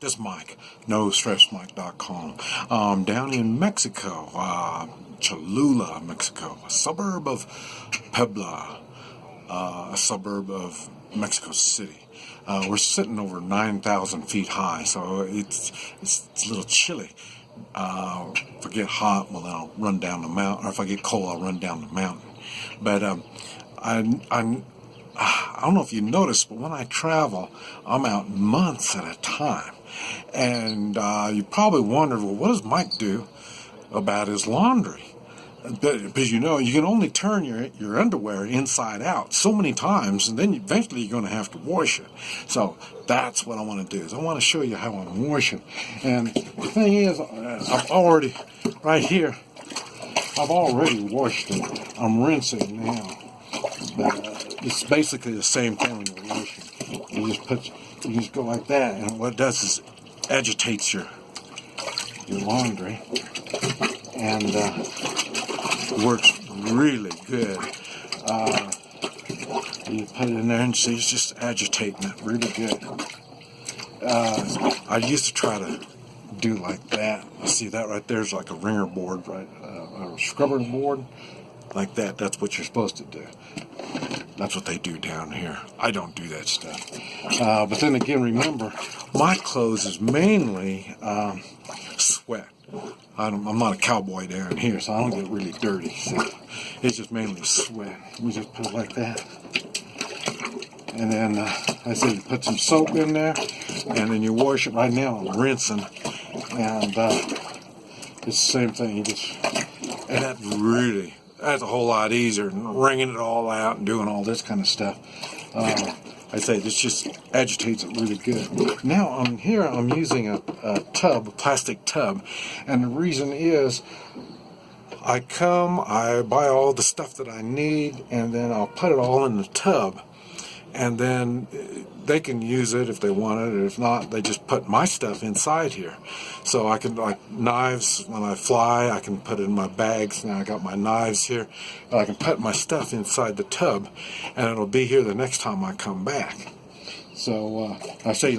This is Mike, NoStressMike.com. Down in Mexico, Cholula, Mexico, a suburb of Puebla, a suburb of Mexico City. We're sitting over 9,000 feet high, so it's a little chilly. If I get hot, well, then I'll run down the mountain, or if I get cold, I'll run down the mountain. But I don't know if you noticed, but when I travel, I'm out months at a time. And you probably wonder, well, what does Mike do about his laundry? Because you can only turn your underwear inside out so many times, and then eventually you're going to have to wash it. So that's what I want to do, is I want to show you how I'm washing. And the thing is, I've already, right here, I've already washed it. I'm rinsing now. But it's basically the same thing when you're washing. You just go like that, and what it does is agitates your laundry, and it works really good. You put it in there and see it's just agitating it really good. I used to try to do like that. See that right there's like a wringer board, right? A scrubber board, like that. That's what you're supposed to do. That's what they do down here. I don't do that stuff. But then again, remember, my clothes is mainly sweat. I'm not a cowboy down here, so I don't get really dirty. So it's just mainly sweat. We just put it like that. And then I said you put some soap in there, and then you wash it. Right now I'm rinsing, and it's the same thing. And that's a whole lot easier than wringing it all out and doing all this kind of stuff. I say this just agitates it really good. Now I'm using a plastic tub, and the reason is I buy all the stuff that I need, and then I'll put it all in the tub, and then they can use it if they want it, or if not, they just put my stuff inside here. So I can, like knives, when I fly, I can put it in my bags. Now I got my knives here. I can put my stuff inside the tub, and it'll be here the next time I come back. So I say,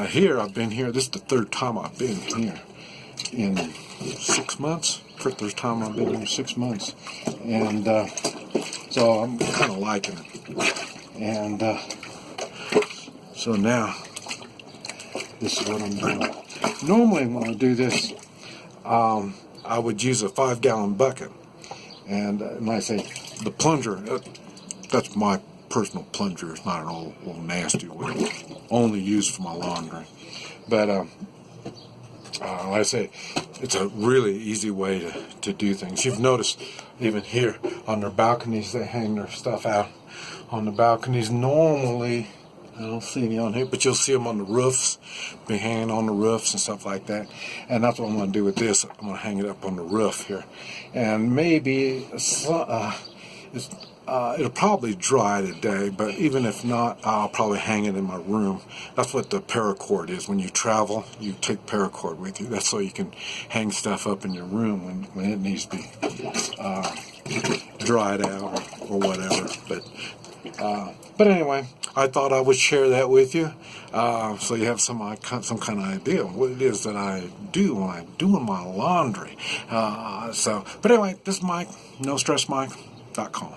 here, I've been here, this is the third time I've been here in 6 months. First time I've been here in 6 months. And so I'm kind of liking it. And so now, this is what I'm doing. Normally when I do this, I would use a 5-gallon bucket. And like I say, the plunger, that's my personal plunger. It's not an old nasty one. Only used for my laundry. But like I say, it's a really easy way to do things. You've noticed even here on their balconies, they hang their stuff out on the balconies. Normally, I don't see any on here, but you'll see them on the roofs, be hanging on the roofs and stuff like that. And that's what I'm going to do with this. I'm going to hang it up on the roof here. And maybe it'll probably dry today, but even if not, I'll probably hang it in my room. That's what the paracord is. When you travel, you take paracord with you. That's so you can hang stuff up in your room when it needs to be dried out or whatever. But anyway, I thought I would share that with you, so you have some kind of idea of what it is that I do when I'm doing my laundry. But anyway, this is Mike, NoStressMike.com.